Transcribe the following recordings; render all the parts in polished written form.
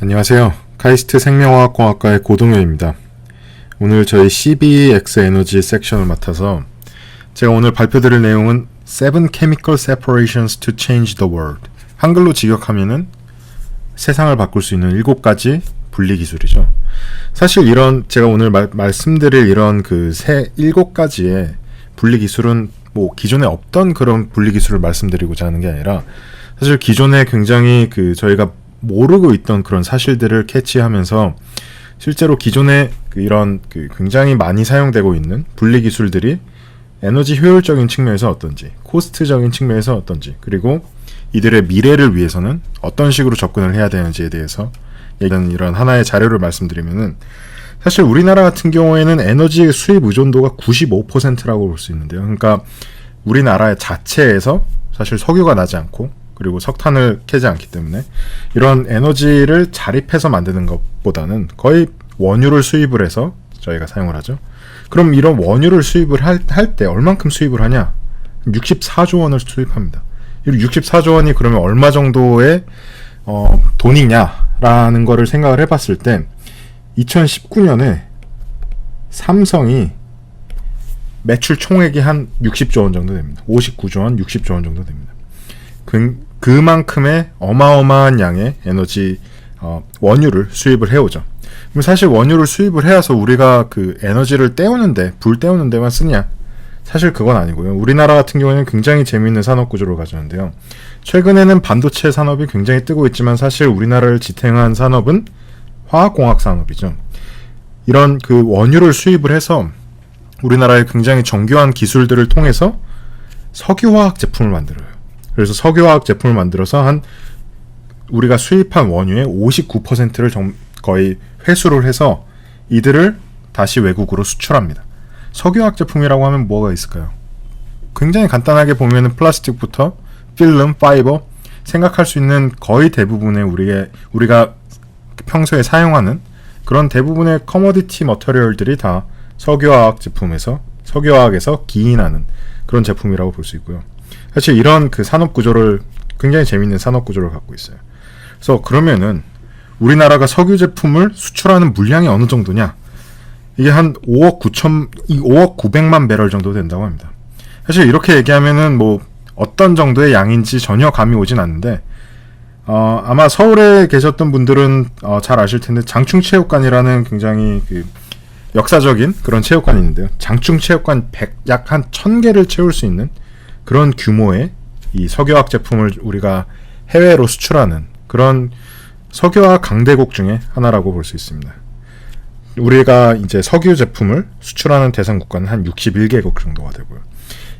안녕하세요. 카이스트 생명화학공학과의 고동현입니다. 오늘 저희 CBX 에너지 섹션을 맡아서 제가 오늘 발표드릴 내용은 Seven Chemical Separations to Change the World. 한글로 직역하면은 세상을 바꿀 수 있는 7가지 분리 기술이죠. 사실 이런 제가 오늘 말씀드릴 이런 그 7가지의 분리 기술은 뭐 기존에 없던 그런 분리 기술을 말씀드리고자 하는 게 아니라 사실 기존에 굉장히 저희가 모르고 있던 그런 사실들을 캐치하면서 실제로 기존에 이런 굉장히 많이 사용되고 있는 분리 기술들이 에너지 효율적인 측면에서 어떤지, 코스트적인 측면에서 어떤지, 그리고 이들의 미래를 위해서는 어떤 식으로 접근을 해야 되는지에 대해서 이런 하나의 자료를 말씀드리면은 사실 우리나라 같은 경우에는 에너지 수입 의존도가 95%라고 볼 수 있는데요. 그러니까 우리나라 자체에서 사실 석유가 나지 않고 그리고 석탄을 캐지 않기 때문에 이런 에너지를 자립해서 만드는 것보다는 거의 원유를 수입을 해서 저희가 사용을 하죠. 그럼 이런 원유를 수입을 할 때 얼만큼 수입을 하냐? 64조 원을 수입합니다. 이 64조 원이 그러면 얼마 정도의 돈이냐라는 거를 생각을 해봤을 때 2019년에 삼성이 매출 총액이 한 60조 원 정도 됩니다. 59조 원, 60조 원 정도 됩니다. 그만큼의 어마어마한 양의 에너지 원유를 수입을 해오죠. 그럼 사실 원유를 수입을 해와서 우리가 에너지를 때우는데, 불 때우는 데만 쓰냐? 사실 그건 아니고요. 우리나라 같은 경우에는 굉장히 재미있는 산업 구조를 가졌는데요. 최근에는 반도체 산업이 굉장히 뜨고 있지만 사실 우리나라를 지탱한 산업은 화학공학 산업이죠. 이런 원유를 수입을 해서 우리나라의 굉장히 정교한 기술들을 통해서 석유화학 제품을 만들어요. 그래서 석유화학 제품을 만들어서 우리가 수입한 원유의 59%를 거의 회수를 해서 이들을 다시 외국으로 수출합니다. 석유화학 제품이라고 하면 뭐가 있을까요? 굉장히 간단하게 보면은 플라스틱부터 필름, 파이버 생각할 수 있는 거의 대부분의 우리가 평소에 사용하는 그런 대부분의 커머디티 머터리얼들이 다 석유화학에서 기인하는 그런 제품이라고 볼 수 있고요. 사실 이런 산업 구조를 굉장히 재밌는 산업 구조를 갖고 있어요. 그래서 그러면은 우리나라가 석유 제품을 수출하는 물량이 어느 정도냐? 이게 한 5억 900만 배럴 정도 된다고 합니다. 사실 이렇게 얘기하면은 뭐 어떤 정도의 양인지 전혀 감이 오진 않는데 아마 서울에 계셨던 분들은 잘 아실 텐데 장충체육관이라는 굉장히 역사적인 그런 체육관이 있는데요. 장충체육관 약 한 1000개를 채울 수 있는 그런 규모의 이 석유화학 제품을 우리가 해외로 수출하는 그런 석유화학 강대국 중에 하나라고 볼 수 있습니다. 우리가 이제 석유 제품을 수출하는 대상 국가는 한 61개국 정도가 되고요.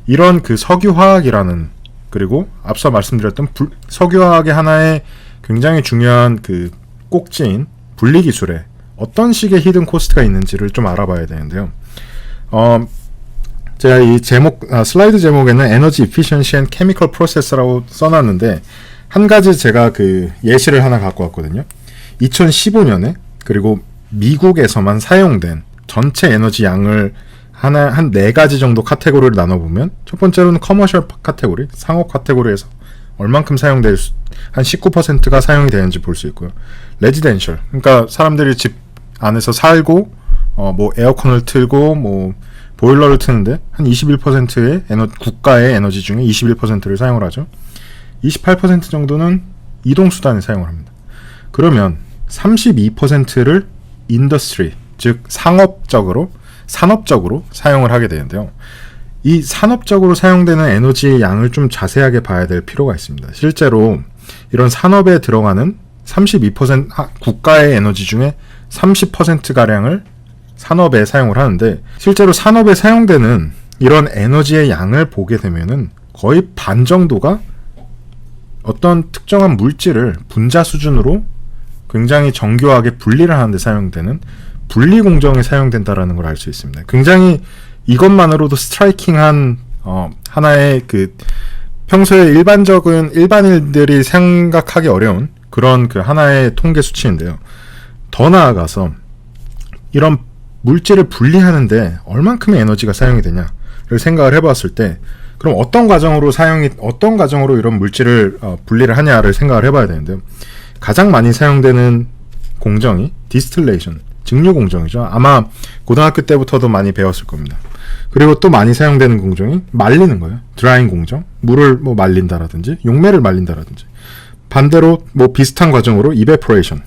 이런 석유화학이라는, 그리고 앞서 말씀드렸던 석유화학의 하나의 굉장히 중요한 꼭지인 분리기술에 어떤 식의 히든 코스트가 있는지를 좀 알아봐야 되는데요. 제가 이 슬라이드 제목에는 에너지 이피션시 앤 케미컬 프로세스라고 써놨는데 한 가지 제가 예시를 하나 갖고 왔거든요. 2015년에 그리고 미국에서만 사용된 전체 에너지 양을 한 4가지 정도 카테고리를 나눠보면 첫 번째로는 커머셜 카테고리, 상업 카테고리에서 얼만큼 사용될 한 19%가 사용이 되는지 볼 수 있고요. 레지덴셜, 그러니까 사람들이 집 안에서 살고 뭐 에어컨을 틀고 뭐 보일러를 트는데 한 21%의 국가의 에너지 중에 21%를 사용을 하죠. 28% 정도는 이동수단에 사용을 합니다. 그러면 32%를 인더스트리, 즉 산업적으로 사용을 하게 되는데요. 이 산업적으로 사용되는 에너지의 양을 좀 자세하게 봐야 될 필요가 있습니다. 실제로 이런 산업에 들어가는 32% 국가의 에너지 중에 30%가량을 산업에 사용을 하는데, 실제로 산업에 사용되는 이런 에너지의 양을 보게 되면은 거의 반 정도가 어떤 특정한 물질을 분자 수준으로 굉장히 정교하게 분리를 하는 데 사용되는 분리 공정에 사용된다라는 걸 알 수 있습니다. 굉장히 이것만으로도 스트라이킹한 하나의 평소에 일반인들이 생각하기 어려운 그런 하나의 통계 수치인데요. 더 나아가서 이런 물질을 분리하는데 얼만큼의 에너지가 사용이 되냐를 생각을 해봤을 때, 그럼 어떤 과정으로 이런 물질을 분리를 하냐를 생각을 해봐야 되는데요. 가장 많이 사용되는 공정이 디스틸레이션, 증류 공정이죠. 아마 고등학교 때부터도 많이 배웠을 겁니다. 그리고 또 많이 사용되는 공정이 말리는 거예요. 드라잉 공정, 물을 뭐 말린다라든지 용매를 말린다라든지. 반대로 뭐 비슷한 과정으로 이베포레이션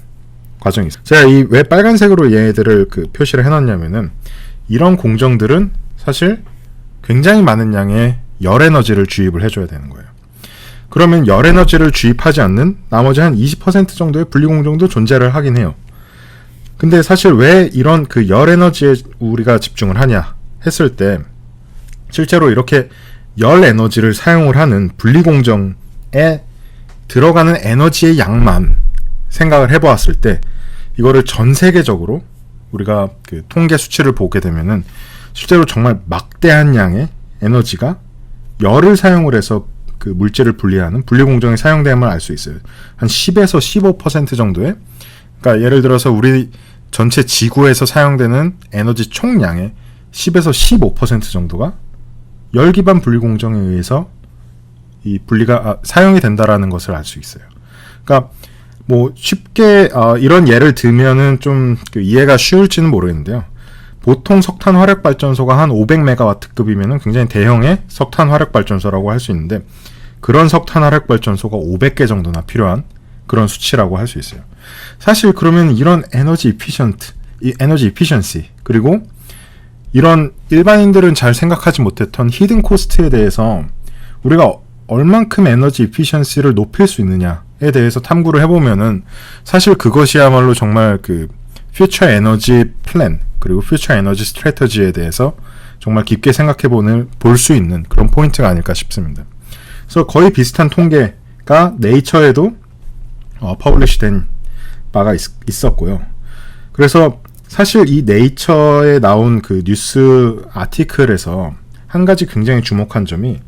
과정이 있어요. 제가 이 왜 빨간색으로 얘네들을 그 표시를 해놨냐면은 이런 공정들은 사실 굉장히 많은 양의 열 에너지를 주입을 해줘야 되는 거예요. 그러면 열 에너지를 주입하지 않는 나머지 한 20% 정도의 분리 공정도 존재를 하긴 해요. 근데 사실 왜 이런 그 열 에너지에 우리가 집중을 하냐 했을 때 실제로 이렇게 열 에너지를 사용을 하는 분리 공정에 들어가는 에너지의 양만 생각을 해보았을 때 이거를 전 세계적으로 우리가 그 통계 수치를 보게 되면은 실제로 정말 막대한 양의 에너지가 열을 사용을 해서 그 물질을 분리하는 분리 공정에 사용됨을 알 수 있어요. 한 10에서 15% 정도의, 그러니까 예를 들어서 우리 전체 지구에서 사용되는 에너지 총량의 10에서 15% 정도가 열 기반 분리 공정에 의해서 이 분리가 사용이 된다라는 것을 알 수 있어요. 그러니까 뭐 쉽게 이런 예를 들면은 좀 그 이해가 쉬울지는 모르겠는데요. 보통 석탄 화력 발전소가 한 500메가와트급이면은 굉장히 대형의 석탄 화력 발전소라고 할 수 있는데 그런 석탄 화력 발전소가 500개 정도나 필요한 그런 수치라고 할 수 있어요. 사실 그러면 이런 에너지 이피션시 그리고 이런 일반인들은 잘 생각하지 못했던 히든 코스트에 대해서 우리가 얼만큼 에너지 이피션시를 높일 수 있느냐에 대해서 탐구를 해보면은 사실 그것이야말로 정말 그 퓨처 에너지 플랜 그리고 퓨처 에너지 스트래터지에 대해서 정말 깊게 생각해 볼 수 있는 그런 포인트가 아닐까 싶습니다. 그래서 거의 비슷한 통계가 네이처에도 퍼블리시된 바가 있었고요. 그래서 사실 이 네이처에 나온 그 뉴스 아티클에서 한 가지 굉장히 주목한 점이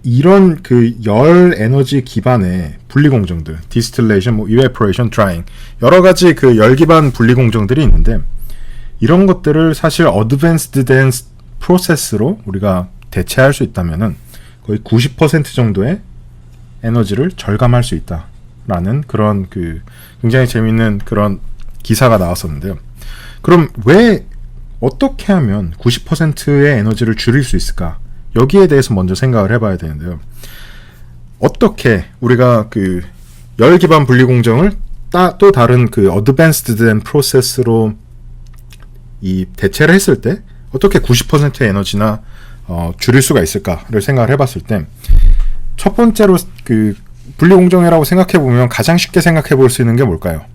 이런 그 열 에너지 기반의 분리 공정들, 디스틸레이션, 뭐 이베포레이션, 드라잉 여러 가지 그 열 기반 분리 공정들이 있는데 이런 것들을 사실 어드밴스드 된 프로세스로 우리가 대체할 수 있다면은 거의 90% 정도의 에너지를 절감할 수 있다라는 그런 그 굉장히 재밌는 그런 기사가 나왔었는데요. 그럼 왜 어떻게 하면 90%의 에너지를 줄일 수 있을까? 여기에 대해서 먼저 생각을 해봐야 되는데요. 어떻게 우리가 그 열 기반 분리 공정을 또 다른 그 어드밴스드 된 프로세스로 이 대체를 했을 때 어떻게 90%의 에너지나 줄일 수가 있을까를 생각을 해봤을 때 첫 번째로 그 분리 공정이라고 생각해 보면 가장 쉽게 생각해 볼 수 있는 게 뭘까요?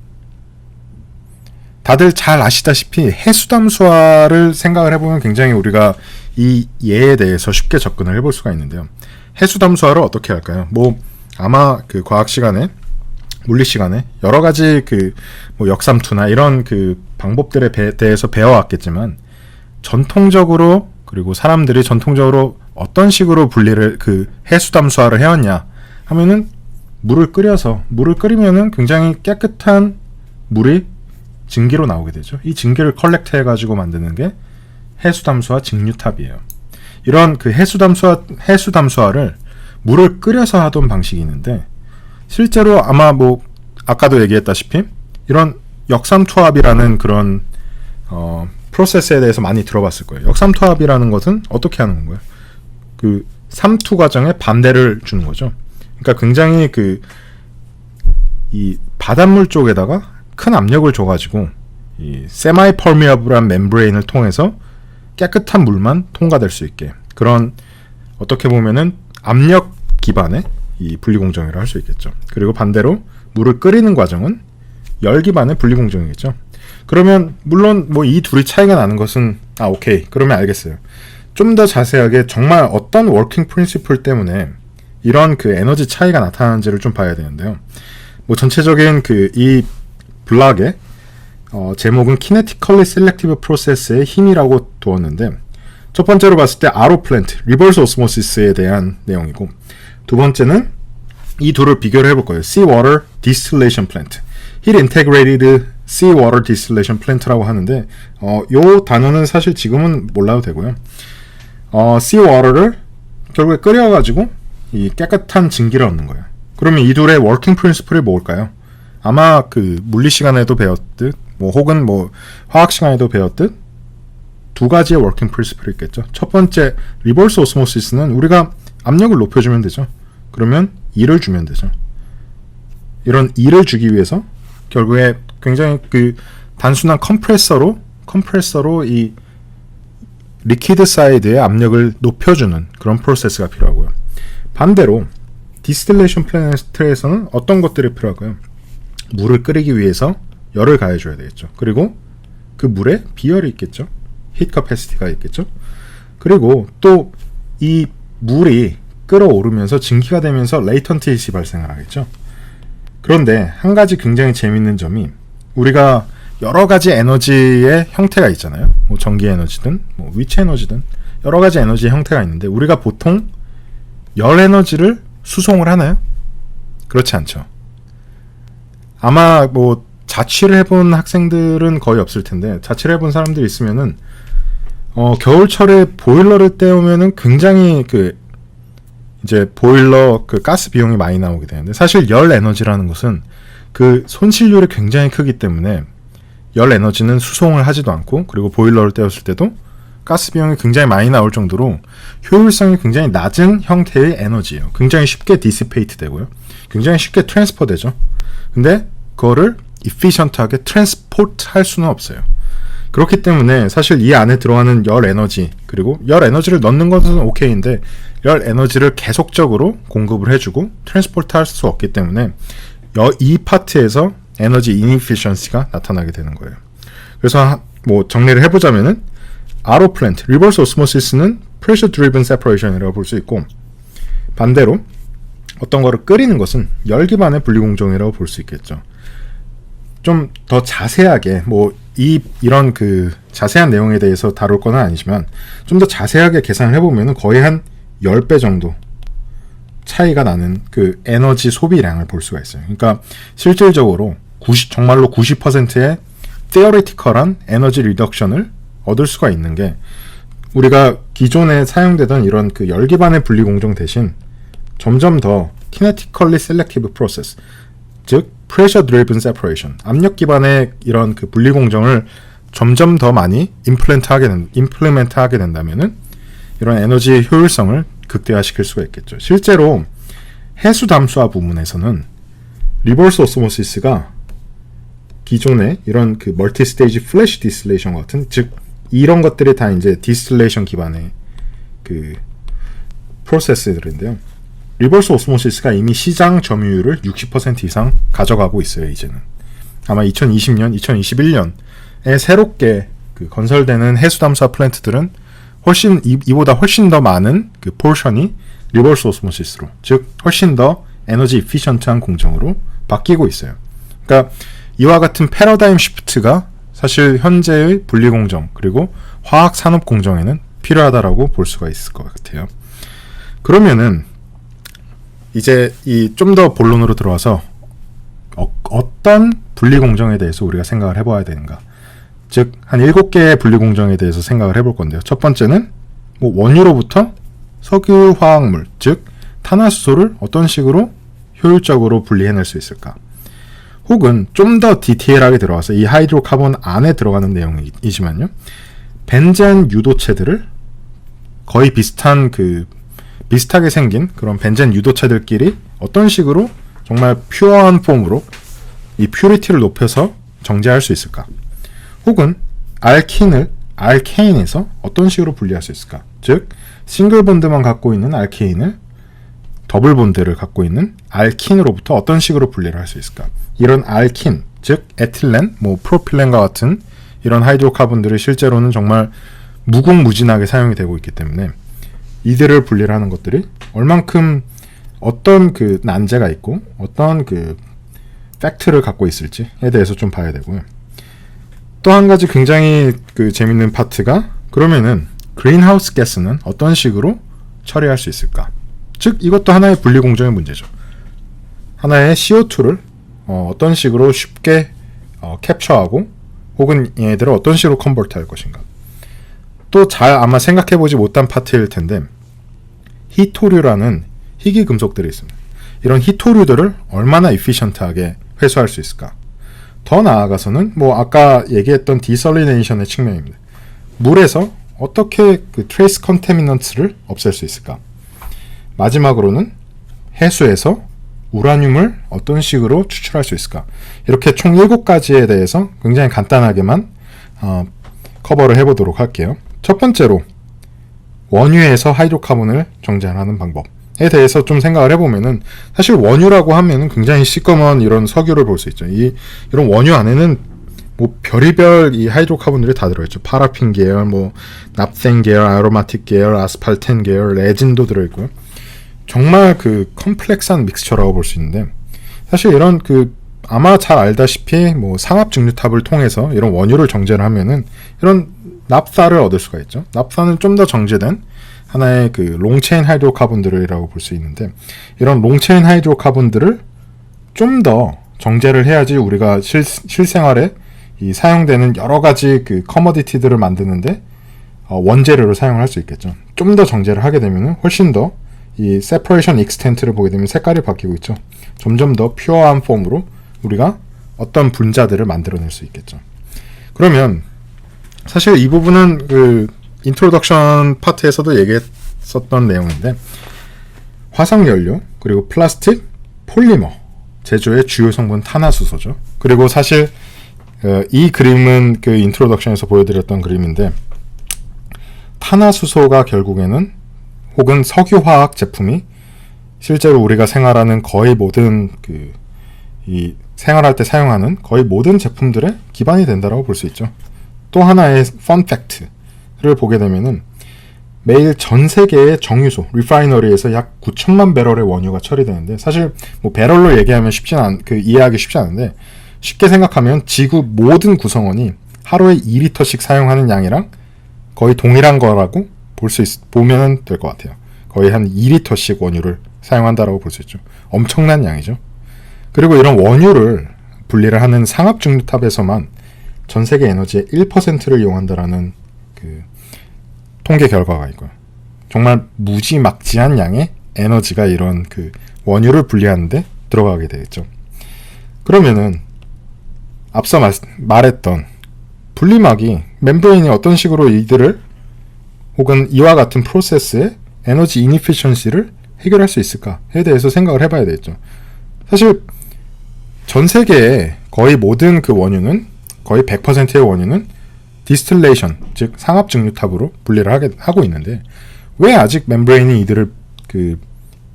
다들 잘 아시다시피 해수담수화를 생각을 해보면 굉장히 우리가 이 예에 대해서 쉽게 접근을 해볼 수가 있는데요. 해수담수화를 어떻게 할까요? 뭐 아마 그 과학 시간에 물리 시간에 여러 가지 그 뭐 역삼투나 이런 그 방법들에 대해서 배워왔겠지만 전통적으로 그리고 사람들이 전통적으로 어떤 식으로 분리를 그 해수담수화를 해왔냐 하면은 물을 끓이면은 굉장히 깨끗한 물이 증기로 나오게 되죠. 이 증기를 컬렉트 해가지고 만드는 게 해수담수화 증류탑이에요. 이런 그 해수담수화를 물을 끓여서 하던 방식이 있는데 실제로 아마 뭐 아까도 얘기했다시피 이런 역삼투압이라는 그런 프로세스에 대해서 많이 들어봤을 거예요. 역삼투압이라는 것은 어떻게 하는 건가요? 그 삼투 과정에 반대를 주는 거죠. 그러니까 굉장히 그 이 바닷물 쪽에다가 큰 압력을 줘가지고 이 세마이 퍼미어블한 멤브레인을 통해서 깨끗한 물만 통과될 수 있게 그런 어떻게 보면은 압력 기반의 이 분리 공정이라 할 수 있겠죠. 그리고 반대로 물을 끓이는 과정은 열 기반의 분리 공정이겠죠. 그러면 물론 뭐 이 둘이 차이가 나는 것은 오케이 그러면 알겠어요. 좀 더 자세하게 정말 어떤 워킹 프린시플 때문에 이런 그 에너지 차이가 나타나는지를 좀 봐야 되는데요. 뭐 전체적인 그 이 블락의 제목은 Kinetically Selective Process의 힘이라고 두었는데 첫 번째로 봤을 때 RO 플랜트, 리버스 오스모시스에 대한 내용이고 두 번째는 이 둘을 비교를 해볼 거예요. Seawater Distillation Plant, Heat Integrated Seawater Distillation Plant라고 하는데 요 단어는 사실 지금은 몰라도 되고요. Seawater를 결국에 끓여가지고 이 깨끗한 증기를 얻는 거예요. 그러면 이 둘의 워킹 프린시플이 뭘까요? 아마 그 물리 시간에도 배웠듯 뭐 혹은 뭐 화학 시간에도 배웠듯 두 가지의 워킹 프린시플이 있겠죠. 첫 번째 리버스 오스모시스는 우리가 압력을 높여주면 되죠. 그러면 E를 주면 되죠. 이런 E를 주기 위해서 결국에 굉장히 그 단순한 컴프레서로 이 리퀴드 사이드의 압력을 높여주는 그런 프로세스가 필요하고요. 반대로 디스틸레이션 플랜트에서는 어떤 것들이 필요할까요? 물을 끓이기 위해서 열을 가해줘야 되겠죠. 그리고 그 물에 비열이 있겠죠. 히트 커패시티가 있겠죠. 그리고 또 이 물이 끓어오르면서 증기가 되면서 레이턴트 힐이 발생을 하겠죠. 그런데 한 가지 굉장히 재밌는 점이 우리가 여러 가지 에너지의 형태가 있잖아요. 뭐 전기 에너지든 뭐 위치 에너지든 여러 가지 에너지의 형태가 있는데 우리가 보통 열 에너지를 수송을 하나요? 그렇지 않죠. 아마 뭐 자취를 해본 학생들은 거의 없을 텐데 자취를 해본 사람들이 있으면은 겨울철에 보일러를 때우면은 굉장히 그 이제 보일러 그 가스 비용이 많이 나오게 되는데 사실 열 에너지라는 것은 그 손실률이 굉장히 크기 때문에 열 에너지는 수송을 하지도 않고 그리고 보일러를 때웠을 때도 가스 비용이 굉장히 많이 나올 정도로 효율성이 굉장히 낮은 형태의 에너지예요. 굉장히 쉽게 디시페이트 되고요. 굉장히 쉽게 트랜스퍼 되죠. 근데 그거를 이피션트하게 트랜스포트 할 수는 없어요. 그렇기 때문에 사실 이 안에 들어가는 열 에너지 그리고 열 에너지를 넣는 것은 오케이인데 열 에너지를 계속적으로 공급을 해주고 트랜스포트 할 수 없기 때문에 이 파트에서 에너지 이니피션시가 나타나게 되는 거예요. 그래서 뭐 정리를 해보자면은 RO 플랜트, 리버스 오스모시스는 pressure driven separation이라고 볼 수 있고 반대로 어떤 거를 끓이는 것은 열 기반의 분리 공정이라고 볼 수 있겠죠. 좀 더 자세하게 뭐 이런 그 자세한 내용에 대해서 다룰 건 아니지만 좀 더 자세하게 계산을 해보면 거의 한 10배 정도 차이가 나는 그 에너지 소비량을 볼 수가 있어요. 그러니까 실질적으로 정말로 90%의 theoretical한 에너지 리덕션을 얻을 수가 있는 게 우리가 기존에 사용되던 이런 그 열 기반의 분리 공정 대신 점점 더 kinetically selective process, 즉 pressure driven separation, 압력 기반의 이런 그 분리 공정을 점점 더 많이 implement 하게 된다면은 이런 에너지 효율성을 극대화시킬 수가 있겠죠. 실제로 해수 담수화 부문에서는 리버스 오스모시스가 기존의 이런 그 멀티 스테이지 플래시 디스틸레이션 같은 즉 이런 것들이 다 이제 디스틸레이션 기반의 그 프로세스들인데요. 리버스 오스모시스가 이미 시장 점유율을 60% 이상 가져가고 있어요. 이제는 아마 2020년, 2021년에 새롭게 그 건설되는 해수 담수화 플랜트들은 훨씬 이보다 훨씬 더 많은 그 포션이 리버스 오스모시스로, 즉 훨씬 더 에너지 이피션트한 공정으로 바뀌고 있어요. 그러니까 이와 같은 패러다임 시프트가 사실 현재의 분리 공정 그리고 화학 산업 공정에는 필요하다라고 볼 수가 있을 것 같아요. 그러면은 이제 이 좀 더 본론으로 들어와서 어떤 분리 공정에 대해서 우리가 생각을 해봐야 되는가? 즉 한 7개의 분리 공정에 대해서 생각을 해볼 건데요. 첫 번째는 뭐 원유로부터 석유 화학물, 즉 탄화수소를 어떤 식으로 효율적으로 분리해낼 수 있을까? 혹은 좀 더 디테일하게 들어가서 이 하이드로카본 안에 들어가는 내용이지만요. 벤젠 유도체들을 거의 비슷하게 생긴 그런 벤젠 유도체들끼리 어떤 식으로 정말 퓨어한 폼으로 이 퓨리티를 높여서 정제할 수 있을까? 혹은 알케인에서 어떤 식으로 분리할 수 있을까? 즉 싱글 본드만 갖고 있는 알케인을 더블 본드를 갖고 있는 알킨으로부터 어떤 식으로 분리를 할 수 있을까? 이런 알킨, 즉 에틸렌, 뭐 프로필렌과 같은 이런 하이드로카본들이 실제로는 정말 무궁무진하게 사용이 되고 있기 때문에 이들을 분리를 하는 것들이 얼만큼 어떤 그 난제가 있고 어떤 그 팩트를 갖고 있을지에 대해서 좀 봐야 되고요. 또 한 가지 굉장히 그 재밌는 파트가 그러면은 그린하우스 가스는 어떤 식으로 처리할 수 있을까? 즉 이것도 하나의 분리 공정의 문제죠. 하나의 CO2를 어떤 식으로 쉽게 캡처하고 혹은 얘네들을 어떤 식으로 컨버트 할 것인가. 또 잘 아마 생각해보지 못한 파트일 텐데 히토류라는 희귀 금속들이 있습니다. 이런 히토류들을 얼마나 이피션트하게 회수할 수 있을까? 더 나아가서는 뭐 아까 얘기했던 디설리네이션의 측면입니다. 물에서 어떻게 그 트레이스 컨테미넌트를 없앨 수 있을까? 마지막으로는 해수에서 우라늄을 어떤 식으로 추출할 수 있을까? 이렇게 총 7가지에 대해서 굉장히 간단하게만 커버를 해보도록 할게요. 첫 번째로 원유에서 하이드로카본을 정제하는 방법에 대해서 좀 생각을 해보면은 사실 원유라고 하면은 굉장히 시꺼먼 이런 석유를 볼 수 있죠. 이런 원유 안에는 뭐 별의별 이 하이드로카본들이 다 들어있죠. 파라핀 계열, 뭐 납센 계열, 아로마틱 계열, 아스팔텐 계열, 레진도 들어있고요. 정말 그 컴플렉스한 믹스처라고 볼 수 있는데 사실 이런 그 아마 잘 알다시피 뭐 상압 증류탑을 통해서 이런 원유를 정제를 하면은 이런 납사를 얻을 수가 있죠. 납사는 좀 더 정제된 하나의 그 롱체인 하이드로카본들이라고 볼 수 있는데 이런 롱체인 하이드로카본들을 좀 더 정제를 해야지 우리가 실생활에 이 사용되는 여러 가지 그 커머디티들을 만드는데 원재료로 사용할 수 있겠죠. 좀 더 정제를 하게 되면 훨씬 더 이 세퍼레이션 익스텐트를 보게 되면 색깔이 바뀌고 있죠. 점점 더 퓨어한 폼으로 우리가 어떤 분자들을 만들어낼 수 있겠죠. 그러면 사실 이 부분은 그 인트로덕션 파트에서도 얘기했었던 내용인데 화석연료 그리고 플라스틱, 폴리머 제조의 주요 성분 탄화수소죠. 그리고 사실 이 그림은 그 인트로덕션에서 보여드렸던 그림인데 탄화수소가 결국에는 혹은 석유화학 제품이 실제로 우리가 생활하는 거의 모든 이 생활할 때 사용하는 거의 모든 제품들의 기반이 된다고 볼 수 있죠. 또 하나의 펀 팩트를 보게 되면은 매일 전 세계의 정유소, 리파이너리에서 약 9천만 배럴의 원유가 처리되는데 사실 뭐 배럴로 얘기하면 이해하기 쉽지 않은데 쉽게 생각하면 지구 모든 구성원이 하루에 2리터씩 사용하는 양이랑 거의 동일한 거라고 보면 될 것 같아요. 거의 한 2리터씩 원유를 사용한다라고 볼 수 있죠. 엄청난 양이죠. 그리고 이런 원유를 분리를 하는 상압 증류탑에서만 전 세계 에너지의 1%를 이용한다라는 그 통계 결과가 있고요. 정말 무지막지한 양의 에너지가 이런 그 원유를 분리하는데 들어가게 되겠죠. 그러면은 앞서 말했던 분리막이 멤브레인이 어떤 식으로 이들을 혹은 이와 같은 프로세스의 에너지 이니피션시를 해결할 수 있을까에 대해서 생각을 해봐야 되겠죠. 사실 전 세계의 거의 모든 그 원유는 거의 100%의 원유는 디스틸레이션, 즉 상압 증류탑으로 분리를 하고 있는데 왜 아직 멤브레인이 이들을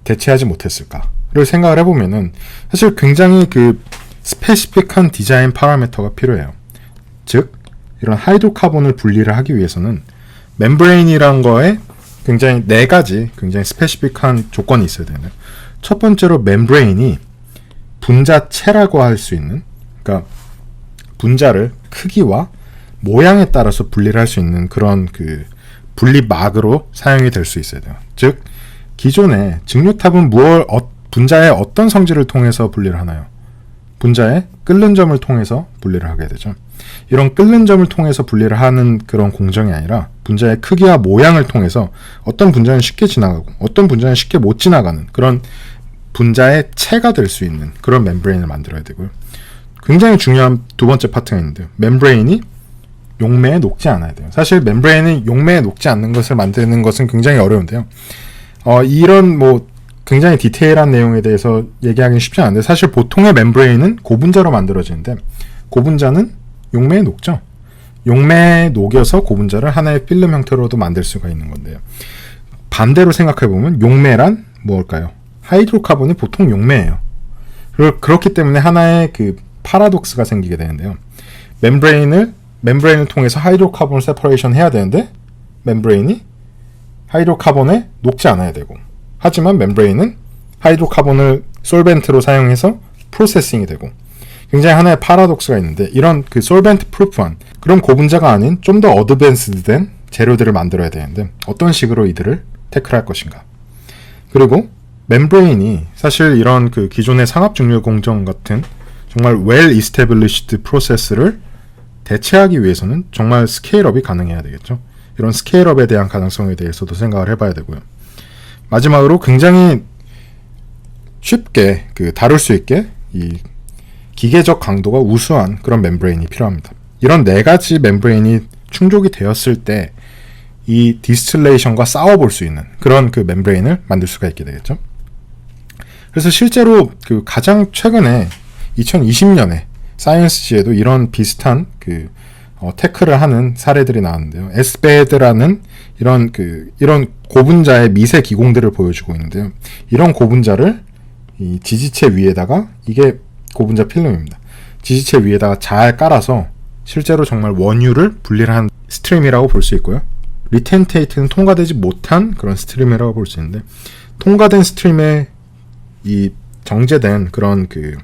대체하지 못했을까를 생각을 해보면은 사실 굉장히 그 스페시픽한 디자인 파라미터가 필요해요. 즉 이런 하이드로카본을 분리를 하기 위해서는 멤브레인이란 거에 굉장히 4가지 굉장히 스페시픽한 조건이 있어야 되는데 첫 번째로 멤브레인이 분자체라고 할 수 있는 그러니까 분자를 크기와 모양에 따라서 분리를 할 수 있는 그런 그 분리막으로 사용이 될 수 있어야 돼요. 즉 기존의 증류탑은 분자의 어떤 성질을 통해서 분리를 하나요? 분자의 끓는 점을 통해서 분리를 하게 되죠. 이런 끓는 점을 통해서 분리를 하는 그런 공정이 아니라 분자의 크기와 모양을 통해서 어떤 분자는 쉽게 지나가고 어떤 분자는 쉽게 못 지나가는 그런 분자의 체가 될 수 있는 그런 멤브레인을 만들어야 되고요. 굉장히 중요한 두 번째 파트가 있는데 멤브레인이 용매에 녹지 않아야 돼요. 사실 멤브레인이 용매에 녹지 않는 것을 만드는 것은 굉장히 어려운데요. 이런 뭐 굉장히 디테일한 내용에 대해서 얘기하기는 쉽지 않은데 사실 보통의 멤브레인은 고분자로 만들어지는데 고분자는 용매에 녹죠. 용매에 녹여서 고분자를 하나의 필름 형태로도 만들 수가 있는 건데요. 반대로 생각해보면 용매란 뭘까요? 하이드로카본이 보통 용매예요. 그렇기 때문에 하나의 그 파라독스가 생기게 되는데요. 멤브레인을 통해서 하이드로카본을 세퍼레이션 해야 되는데 멤브레인이 하이드로카본에 녹지 않아야 되고 하지만 멤브레인은 하이드로카본을 솔벤트로 사용해서 프로세싱이 되고 굉장히 하나의 파라독스가 있는데 이런 그 솔벤트 프루프한 그런 고분자가 아닌 좀 더 어드밴스드된 재료들을 만들어야 되는데 어떤 식으로 이들을 태클할 것인가. 그리고 멤브레인이 사실 이런 그 기존의 상압 증류 공정 같은 정말 well established 프로세스를 대체하기 위해서는 정말 스케일업이 가능해야 되겠죠. 이런 스케일업에 대한 가능성에 대해서도 생각을 해봐야 되고요. 마지막으로 굉장히 쉽게 다룰 수 있게 이 기계적 강도가 우수한 그런 멤브레인이 필요합니다. 이런 네 가지 멤브레인이 충족이 되었을 때 이 디스틸레이션과 싸워볼 수 있는 그런 그 멤브레인을 만들 수가 있게 되겠죠. 그래서 실제로 그 가장 최근에 2020년에 사이언스지에도 이런 비슷한 그 태클을 하는 사례들이 나왔는데요. SBAD라는 이런 고분자의 미세 기공들을 보여주고 있는데요. 이런 고분자를 이 지지체 위에다가, 이게 고분자 필름입니다. 지지체 위에다가 잘 깔아서 실제로 정말 원유를 분리를 한 스트림이라고 볼 수 있고요. 리텐테이트는 통과되지 못한 그런 스트림이라고 볼 수 있는데, 통과된 스트림에 이 정제된 그런 그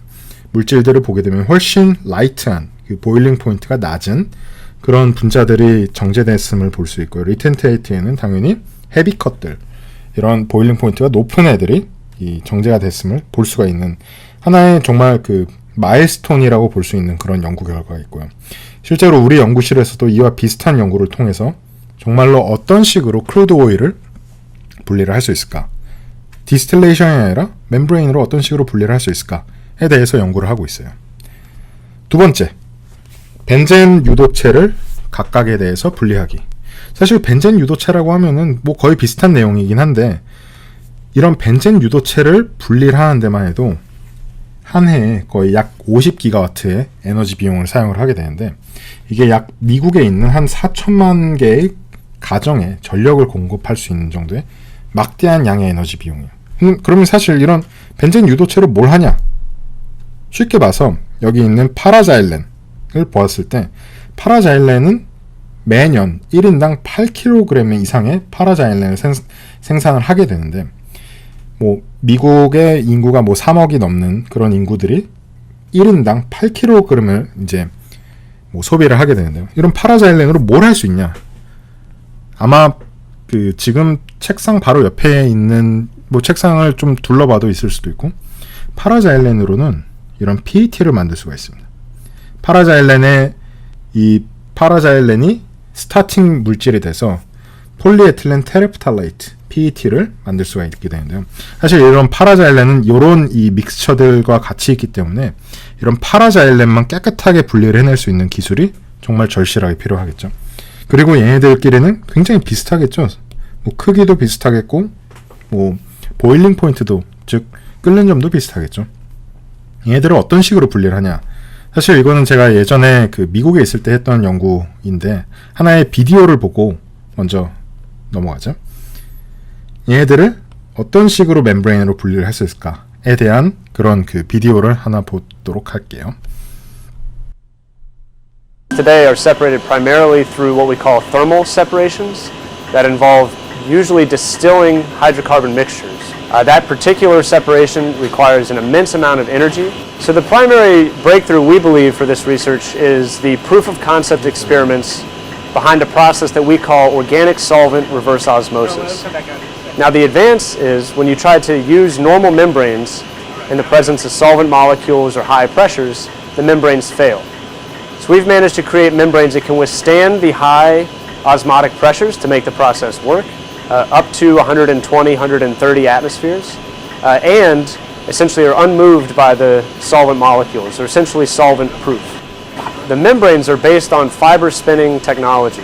물질들을 보게 되면 훨씬 라이트한, 그 보일링 포인트가 낮은 그런 분자들이 정제됐음을 볼 수 있고요. 리텐테이트에는 당연히 헤비 컷들, 이런 보일링 포인트가 높은 애들이 이 정제가 됐음을 볼 수가 있는 하나의 정말 그 마일스톤이라고 볼 수 있는 그런 연구 결과가 있고요. 실제로 우리 연구실에서도 이와 비슷한 연구를 통해서 정말로 어떤 식으로 크루드 오일을 분리를 할 수 있을까, 디스틸레이션이 아니라 멤브레인으로 어떤 식으로 분리를 할 수 있을까에 대해서 연구를 하고 있어요. 두 번째, 벤젠 유도체를 각각에 대해서 분리하기. 사실 벤젠 유도체라고 하면은 뭐 거의 비슷한 내용이긴 한데, 이런 벤젠 유도체를 분리를 하는 데만 해도 한 해에 거의 약 50기가와트의 에너지 비용을 사용을 하게 되는데, 이게 약 미국에 있는 한 4천만 개의 가정에 전력을 공급할 수 있는 정도의 막대한 양의 에너지 비용이에요. 그러면 사실 이런 벤젠 유도체로 뭘 하냐? 쉽게 봐서 여기 있는 파라자일렌을 보았을 때, 파라자일렌은 매년 1인당 8kg 이상의 파라자일렌을 생산을 하게 되는데, 뭐 미국의 인구가 뭐 3억이 넘는 그런 인구들이 1인당 8kg을 이제 뭐 소비를 하게 되는데요. 이런 파라자일렌으로 뭘 할 수 있냐? 아마 그 지금 책상 바로 옆에 있는 뭐 책상을 좀 둘러봐도 있을 수도 있고, 파라자일렌으로는 이런 PET를 만들 수가 있습니다. 파라자일렌이 스타팅 물질이 돼서 폴리에틸렌 테레프탈레이트 PET를 만들 수가 있게 되는데요. 사실 이런 파라자일렌은 이런 이 믹스처들과 같이 있기 때문에 이런 파라자일렌만 깨끗하게 분리를 해낼 수 있는 기술이 정말 절실하게 필요하겠죠. 그리고 얘네들끼리는 굉장히 비슷하겠죠. 뭐 크기도 비슷하겠고, 뭐 보일링 포인트도, 즉 끓는 점도 비슷하겠죠. 얘네들을 어떤 식으로 분리를 하냐? 사실 이거는 제가 예전에 그 미국에 있을 때 했던 연구인데, 하나의 비디오를 보고 먼저 넘어가죠. 얘네들을 어떤 식으로 멤브레인으로 분리를 할 수 있을까에 대한 그런 그 비디오를 하나 보도록 할게요. Today are separated primarily through what we call thermal separations that involve usually distilling hydrocarbon mixtures. That particular separation requires an immense amount of energy. So the primary breakthrough we believe for this research is the proof of concept experiments behind a process that we call organic solvent reverse osmosis. Now the advance is when you try to use normal membranes in the presence of solvent molecules or high pressures, the membranes fail. So we've managed to create membranes that can withstand the high osmotic pressures to make the process work, up to 120, 130 atmospheres, and essentially are unmoved by the solvent molecules. They're essentially solvent-proof. The membranes are based on fiber spinning technology.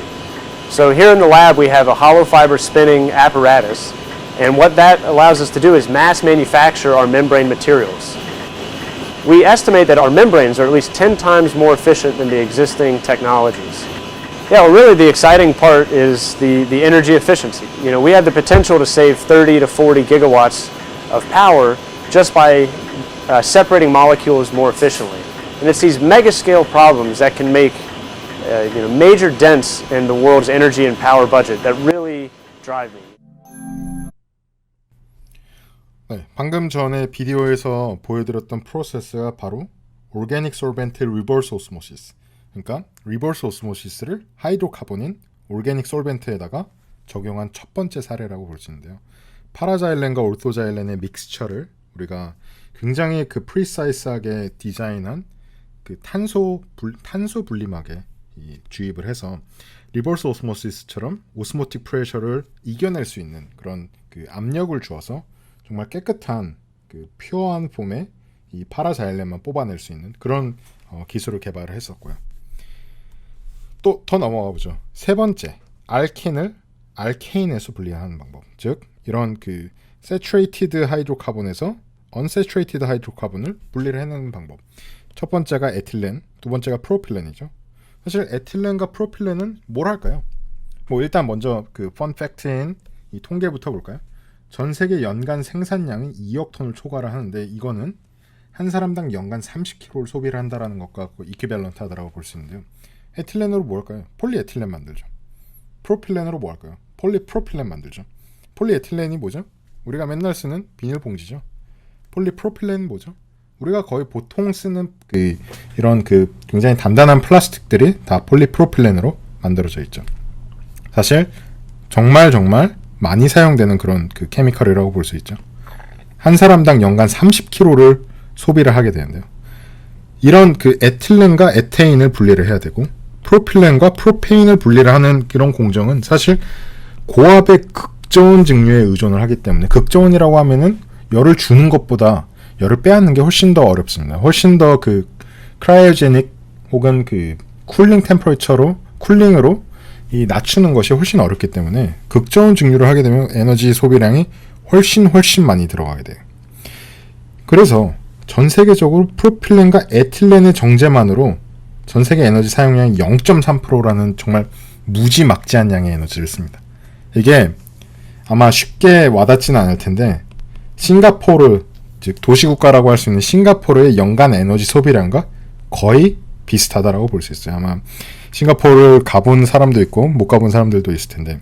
So here in the lab we have a hollow fiber spinning apparatus, and what that allows us to do is mass manufacture our membrane materials. We estimate that our membranes are at least 10 times more efficient than the existing technologies. Yeah, well, really the exciting part is the energy efficiency. You know, we have the potential to save 30 to 40 gigawatts of power just by separating molecules more efficiently. And it's these mega-scale problems that can make major dents in the world's energy and power budget that really drive me. 네, 방금 전에 비디오에서 보여드렸던 프로세스가 바로 오르게닉 솔벤트 리버스 오스모시스, 그러니까 리버스 오스모시스를 하이드로카본인 오르게닉 솔벤트에다가 적용한 첫 번째 사례라고 볼 수 있는데요. 파라자일렌과 올토자일렌의 믹스처를 우리가 굉장히 그 프리사이스하게 디자인한 그 탄소 분리막에 주입을 해서 리버스 오스모시스처럼 오스모틱 프레셔를 이겨낼 수 있는 그런 그 압력을 주어서 정말 깨끗한 그 퓨어한 폼의 이 파라자일렌만 뽑아낼 수 있는 그런 기술을 개발을 했었고요. 또 더 넘어가 보죠. 세 번째, 알켄을 알케인에서 분리하는 방법. 즉 이런 그 세츄레이티드 하이드로카본에서 언세츄레이티드 하이드로카본을 분리를 해내는 방법. 첫 번째가 에틸렌, 두 번째가 프로필렌이죠. 사실 에틸렌과 프로필렌은 뭘 할까요? 뭐 일단 먼저 그 펀팩트인 이 통계부터 볼까요? 전 세계 연간 생산량이 2억 톤을 초과를 하는데 이거는 한 사람당 연간 30kg를 소비를 한다라는 것과 이퀴밸런트하다라고 볼 수 있는데요. 에틸렌으로 뭐 할까요? 폴리에틸렌 만들죠. 프로필렌으로 뭐 할까요? 폴리프로필렌 만들죠. 폴리에틸렌이 뭐죠? 우리가 맨날 쓰는 비닐봉지죠. 폴리프로필렌은 뭐죠? 우리가 거의 보통 쓰는 이런 굉장히 단단한 플라스틱들이 다 폴리프로필렌으로 만들어져 있죠. 사실 정말 많이 사용되는 그런 그 케미컬이라고 볼 수 있죠. 한 사람당 연간 30kg를 소비를 하게 되는데요. 이런 그 에틸렌과 에테인을 분리를 해야 되고 프로필렌과 프로페인을 분리를 하는 이런 공정은 사실 고압의 극저온 증류에 의존을 하기 때문에 극저온이라고 하면은 열을 주는 것보다 열을 빼앗는 게 훨씬 더 어렵습니다. 훨씬 더 그 크라이오제닉 혹은 그 쿨링 템퍼레처로 쿨링으로 이 낮추는 것이 훨씬 어렵기 때문에 극저온 증류를 하게 되면 에너지 소비량이 훨씬 많이 들어가게 돼요. 그래서 전 세계적으로 프로필렌과 에틸렌의 정제만으로 전 세계 에너지 사용량이 0.3%라는 정말 무지막지한 양의 에너지를 씁니다. 이게 아마 쉽게 와닿지는 않을 텐데 싱가포르, 즉 도시국가라고 할 수 있는 싱가포르의 연간 에너지 소비량과 거의 비슷하다라고 볼 수 있어요. 아마 싱가포르를 가본 사람도 있고 못 가본 사람들도 있을 텐데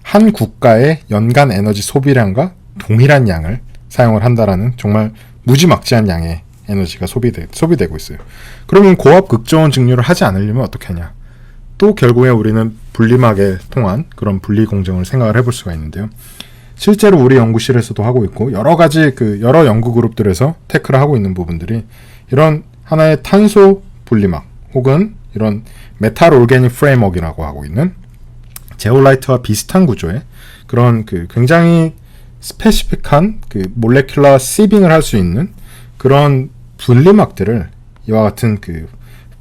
한 국가의 연간 에너지 소비량과 동일한 양을 사용을 한다라는 정말 무지막지한 양의 에너지가 소비되고 있어요. 그러면 고압 극저온 증류를 하지 않으려면 어떻게 하냐? 또 결국에 우리는 분리막에 통한 그런 분리 공정을 생각을 해볼 수가 있는데요. 실제로 우리 연구실에서도 하고 있고 여러 가지 여러 연구 그룹들에서 태클을 하고 있는 부분들이 이런 하나의 탄소 분리막 혹은 이런 메탈 오르게닉 프레임워크라고 하고 있는 제올라이트와 비슷한 구조의 그런 굉장히 스페시픽한 몰레큘러 시빙을 할 수 있는 그런 분리막들을 이와 같은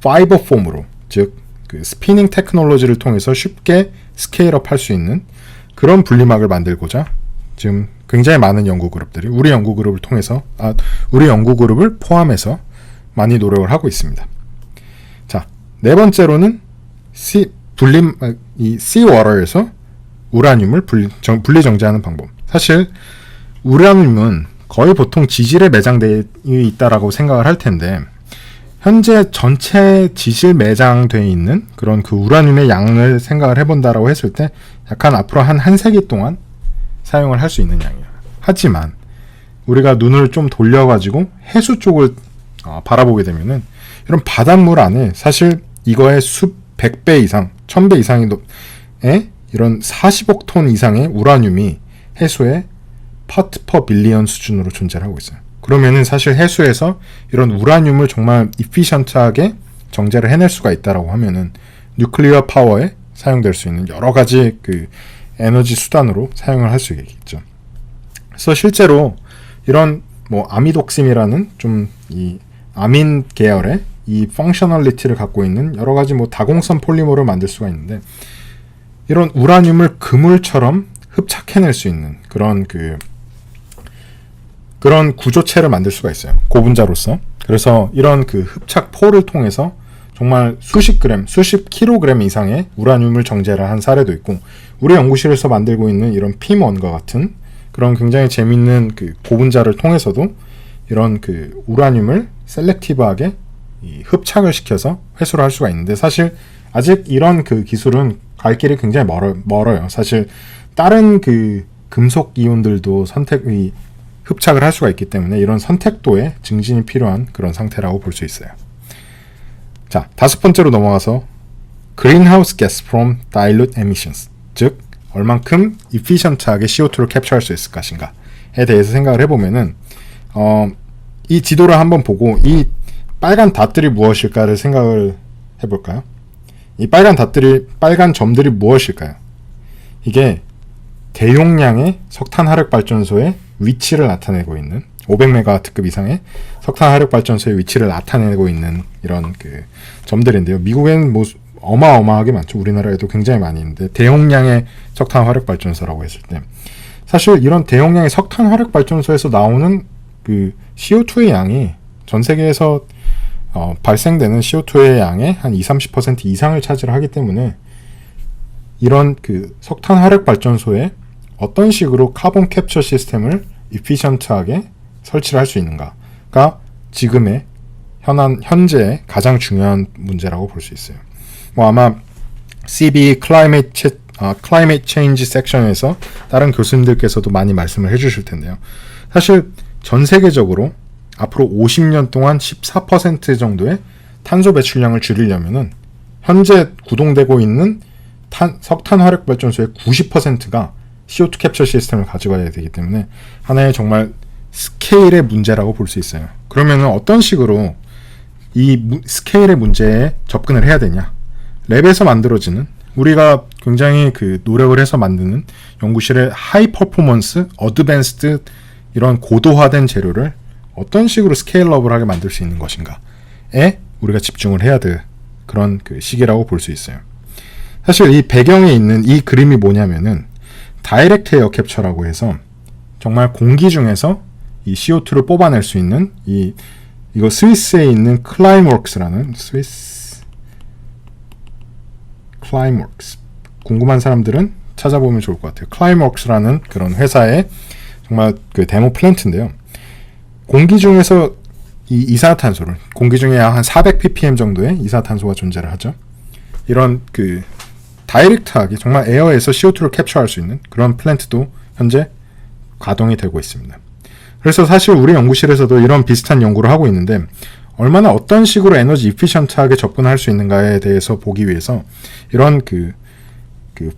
파이버 폼으로 즉 스피닝 테크놀로지를 통해서 쉽게 스케일업 할 수 있는 그런 분리막을 만들고자 지금 굉장히 많은 연구 그룹들이 우리 연구 그룹을 통해서 우리 연구 그룹을 포함해서 많이 노력을 하고 있습니다. 자, 네 번째로는 seawater에서 우라늄을 분리 정제하는 방법. 사실 우라늄은 거의 보통 지질에 매장되어 있다라고 생각을 할 텐데 현재 전체 지질 매장되어 있는 그런 우라늄의 양을 생각을 해본다라고 했을 때 약간 앞으로 한 세기 동안 사용을 할 수 있는 양이에요. 하지만 우리가 눈을 좀 돌려가지고 해수 쪽을 바라보게 되면은 이런 바닷물 안에 사실 이거의 수 100배 이상, 1000배 이상의 이런 40억 톤 이상의 우라늄이 해수에 파트 퍼 빌리언 수준으로 존재를 하고 있어요. 그러면은 사실 해수에서 이런 우라늄을 정말 이피션트하게 정제를 해낼 수가 있다라고 하면은 뉴클리어 파워에 사용될 수 있는 여러 가지 에너지 수단으로 사용을 할 수 있겠죠. 그래서 실제로 이런 아미독심이라는 좀 이 아민 계열의 이 펑셔널리티를 갖고 있는 여러 가지 다공성 폴리머를 만들 수가 있는데 이런 우라늄을 그물처럼 흡착해낼 수 있는 그런 구조체를 만들 수가 있어요. 고분자로서. 그래서 이런 흡착포를 통해서 정말 수십 킬로그램 이상의 우라늄을 정제를 한 사례도 있고 우리 연구실에서 만들고 있는 이런 P1과 같은 그런 굉장히 재밌는 고분자를 통해서도 이런 우라늄을 셀렉티브하게 흡착을 시켜서 회수를 할 수가 있는데 사실 아직 이런 기술은 갈 길이 굉장히 멀어요. 사실 다른 금속 이온들도 흡착을 할 수가 있기 때문에 이런 선택도의 증진이 필요한 그런 상태라고 볼 수 있어요. 자, 다섯 번째로 넘어가서 Greenhouse Gas from Dilute Emissions, 즉 얼만큼 이피션트하게 CO2를 캡처할 수 있을 것인가에 대해서 생각을 해보면은 이 지도를 한번 보고 이 빨간 닷들이 무엇일까를 생각을 해볼까요? 이 빨간 점들이 무엇일까요? 이게 대용량의 석탄 화력 발전소의 위치를 나타내고 있는 500메가와트급 이상의 석탄 화력 발전소의 위치를 나타내고 있는 이런 그 점들인데요. 미국에는 뭐 어마어마하게 많죠. 우리나라에도 굉장히 많이 있는데 대용량의 석탄 화력 발전소라고 했을 때 사실 이런 대용량의 석탄 화력 발전소에서 나오는 그 CO2의 양이 전 세계에서 발생되는 CO2의 양의 한 20-30% 이상을 차지하기 때문에 이런 그 석탄 화력 발전소에 어떤 식으로 카본 캡처 시스템을 이피션트하게 설치를 할 수 있는가가 지금의 현재의 가장 중요한 문제라고 볼 수 있어요. 뭐 아마 CB Climate Change 섹션에서 다른 교수님들께서도 많이 말씀을 해주실 텐데요. 사실 전 세계적으로 앞으로 50년 동안 14% 정도의 탄소 배출량을 줄이려면은 현재 구동되고 있는 석탄 화력 발전소의 90%가 CO2 캡처 시스템을 가져가야 되기 때문에 하나의 정말 스케일의 문제라고 볼 수 있어요. 그러면은 어떤 식으로 이 스케일의 문제에 접근을 해야 되냐? 랩에서 만들어지는 우리가 굉장히 그 노력을 해서 만드는 연구실의 하이 퍼포먼스, 어드밴스드 이런 고도화된 재료를 어떤 식으로 스케일업을 하게 만들 수 있는 것인가에 우리가 집중을 해야 될 그런 그 시기라고 볼 수 있어요. 사실 이 배경에 있는 이 그림이 뭐냐면은 다이렉트 에어 캡처라고 해서 정말 공기 중에서 이 CO2를 뽑아낼 수 있는 이거 스위스에 있는 클라임웍스라는 클라임웍스 궁금한 사람들은 찾아보면 좋을 것 같아요. 클라임웍스라는 그런 회사의 정말 그 데모 플랜트인데요. 공기 중에서 이 이산화탄소를 공기 중에 한 400ppm 정도의 이산화탄소가 존재를 하죠. 이런 그 다이렉트하게 정말 에어에서 CO2를 캡처할 수 있는 그런 플랜트도 현재 가동이 되고 있습니다. 그래서 사실 우리 연구실에서도 이런 비슷한 연구를 하고 있는데 얼마나 어떤 식으로 에너지 이피션트하게 접근할 수 있는가에 대해서 보기 위해서 이런 그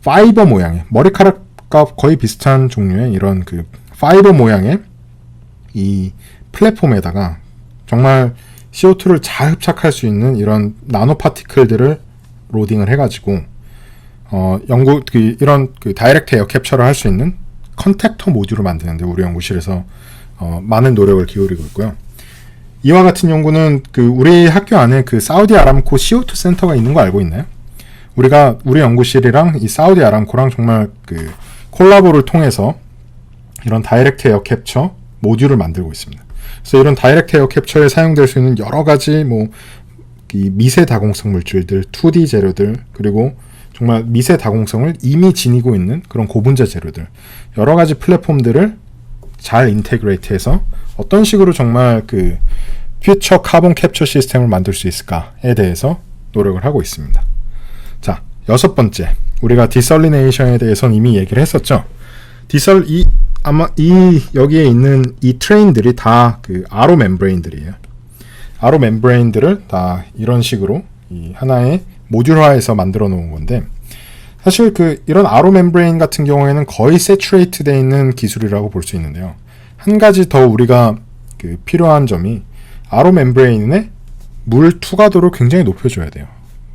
파이버 모양의 머리카락과 거의 비슷한 종류의 이런 그 파이버 모양의 이 플랫폼에다가 정말 CO2를 잘 흡착할 수 있는 이런 나노 파티클들을 로딩을 해가지고 이런 그 다이렉트 에어 캡처를 할 수 있는 컨택터 모듈을 만드는데 우리 연구실에서 많은 노력을 기울이고 있고요. 이와 같은 연구는 그 우리 학교 안에 그 사우디 아람코 CO2 센터가 있는 거 알고 있나요? 우리 연구실이랑 이 사우디 아람코랑 정말 그 콜라보를 통해서 이런 다이렉트 에어 캡처 모듈을 만들고 있습니다. 그래서 이런 다이렉트 에어 캡처에 사용될 수 있는 여러 가지 이 미세 다공성 물질들, 2D 재료들, 그리고 정말 미세 다공성을 이미 지니고 있는 그런 고분자 재료들, 여러 가지 플랫폼들을 잘 인테그레이트해서 어떤 식으로 정말 그 퓨처 카본 캡처 시스템을 만들 수 있을까에 대해서 노력을 하고 있습니다. 자, 6번째, 우리가 디설리네이션에 대해서는 이미 얘기를 했었죠. 아마 여기에 있는 이 트레인들이 다 그 RO 멤브레인들이에요. RO 멤브레인들을 다 이런 식으로 이 하나의 모듈화해서 만들어 놓은 건데, 사실 이런 RO 멤브레인 같은 경우에는 거의 세츄레이트 되어 있는 기술이라고 볼 수 있는데요. 한 가지 더 우리가 필요한 점이 RO 멤브레인의 물 투과도를 굉장히 높여줘야 돼요.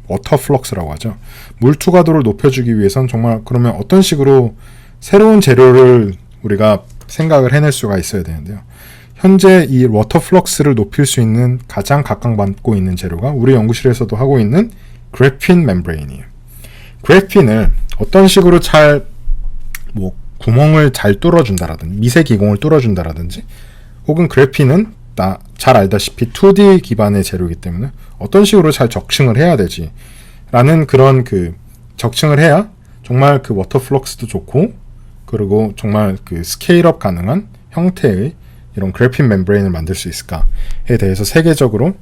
워터 플럭스라고 하죠. 물 투과도를 높여주기 위해선 정말 그러면 어떤 식으로 새로운 재료를 우리가 생각을 해낼 수가 있어야 되는데요. 현재 이 워터 플럭스를 높일 수 있는 가장 각광받고 있는 재료가 우리 연구실에서도 하고 있는 그래핀 멤브레인이에요. 그래핀을 어떤 식으로 구멍을 잘 뚫어준다라든지 미세 기공을 뚫어준다라든지 혹은 그래핀은 잘 알다시피 2D 기반의 재료이기 때문에 어떤 식으로 잘 적층을 해야 되지 라는 그런 적층을 해야 정말 워터 플럭스도 좋고 그리고 정말 스케일업 가능한 형태의 이런 그래핀 멤브레인을 만들 수 있을까에 대해서 세계적으로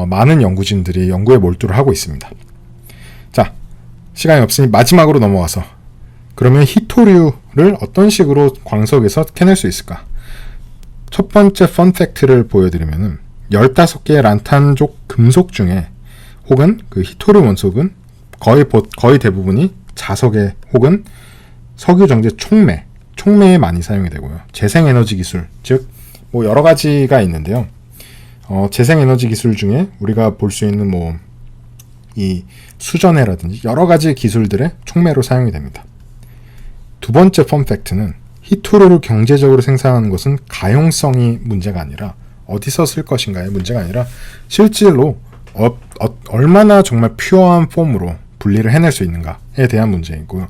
많은 연구진들이 연구에 몰두를 하고 있습니다. 자, 시간이 없으니 마지막으로 넘어와서 그러면 히토류를 어떤 식으로 광석에서 캐낼 수 있을까? 첫 번째 펀팩트를 보여드리면은 15개의 란탄족 금속 중에 혹은 히토류 원석은 거의 대부분이 자석에 혹은 석유정제 촉매에 많이 사용이 되고요. 재생에너지 기술, 즉 여러 가지가 있는데요. 재생에너지 기술 중에 우리가 볼 수 있는 이 수전해라든지 여러 가지 기술들의 촉매로 사용이 됩니다. 두 번째 펀팩트는 히토류를 경제적으로 생산하는 것은 가용성이 문제가 아니라 어디서 쓸 것인가의 문제가 아니라 실질로 얼마나 정말 퓨어한 폼으로 분리를 해낼 수 있는가에 대한 문제이고요.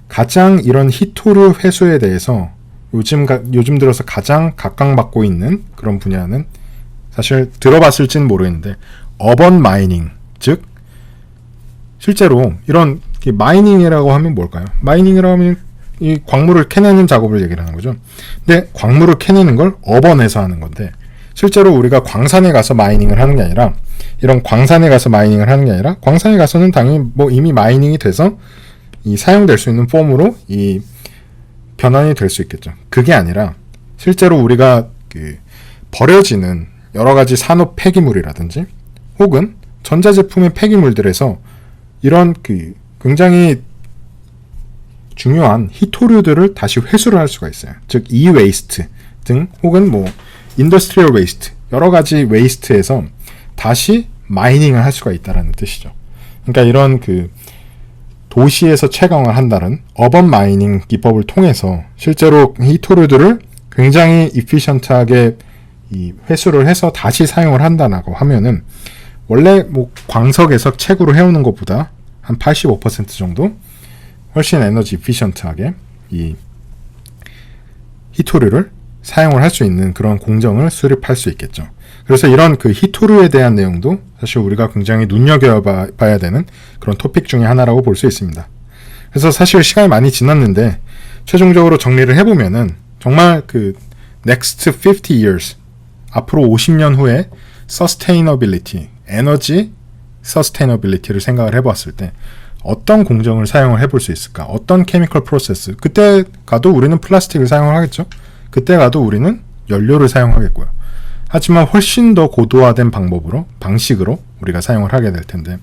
가장 이런 히토류 회수에 대해서 요즘 들어서 가장 각광받고 있는 그런 분야는 사실 들어봤을지는 모르겠는데 어번 마이닝, 즉 실제로 이런 마이닝이라고 하면 뭘까요? 마이닝이라고 하면 이 광물을 캐내는 작업을 얘기를 하는 거죠. 근데 광물을 캐내는 걸 어번에서 하는 건데 실제로 우리가 광산에 가서 마이닝을 하는 게 아니라 이런 광산에 가서 마이닝을 하는 게 아니라 광산에 가서는 당연히 뭐 이미 마이닝이 돼서 이 사용될 수 있는 폼으로 이 변환이 될 수 있겠죠. 그게 아니라 실제로 우리가 그 버려지는 여러 가지 산업 폐기물이라든지 혹은 전자제품의 폐기물들에서 이런 그 굉장히 중요한 히토류들을 다시 회수를 할 수가 있어요. 즉 e-waste 등 혹은 뭐 인더스트리얼 웨이스트 여러 가지 웨이스트에서 다시 마이닝을 할 수가 있다는 뜻이죠. 그러니까 이런 그 도시에서 채광을 한다는 어번 마이닝 기법을 통해서 실제로 히토류들을 굉장히 이피션트하게 이 회수를 해서 다시 사용을 한다고 하면은 원래 뭐 광석에서 채구로 해오는 것보다 한 85% 정도 훨씬 에너지 이피션트하게 이 히토류를 사용을 할 수 있는 그런 공정을 수립할 수 있겠죠. 그래서 이런 그 히토류에 대한 내용도 사실 우리가 굉장히 눈여겨봐야 되는 그런 토픽 중에 하나라고 볼 수 있습니다. 그래서 사실 시간이 많이 지났는데 최종적으로 정리를 해보면은 정말 그 next 50 years 앞으로 50년 후에 sustainability, 에너지 sustainability를 생각을 해봤을 때 어떤 공정을 사용을 해볼 수 있을까? 어떤 케미컬 프로세스? 그때 가도 우리는 플라스틱을 사용을 하겠죠? 그때 가도 우리는 연료를 사용하겠고요. 하지만 훨씬 더 고도화된 방식으로 우리가 사용을 하게 될 텐데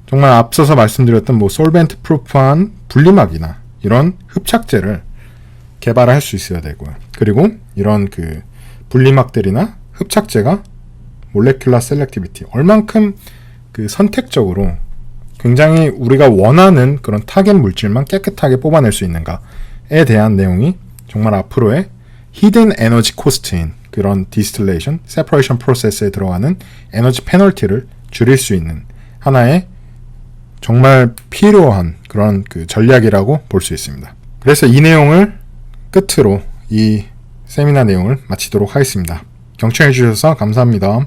정말 앞서서 말씀드렸던 뭐 솔벤트 프루프한 분리막이나 이런 흡착제를 개발할 수 있어야 되고요. 그리고 이런 그 분리막들이나 흡착제가 몰레큘러 셀렉티비티 얼만큼 그 선택적으로 굉장히 우리가 원하는 그런 타겟 물질만 깨끗하게 뽑아낼 수 있는가에 대한 내용이 정말 앞으로의 히든 에너지 코스트인 그런 디스틸레이션, 세퍼레이션 프로세스에 들어가는 에너지 페널티를 줄일 수 있는 하나의 정말 필요한 그런 그 전략이라고 볼 수 있습니다. 그래서 이 내용을 끝으로 이 세미나 내용을 마치도록 하겠습니다. 경청해 주셔서 감사합니다.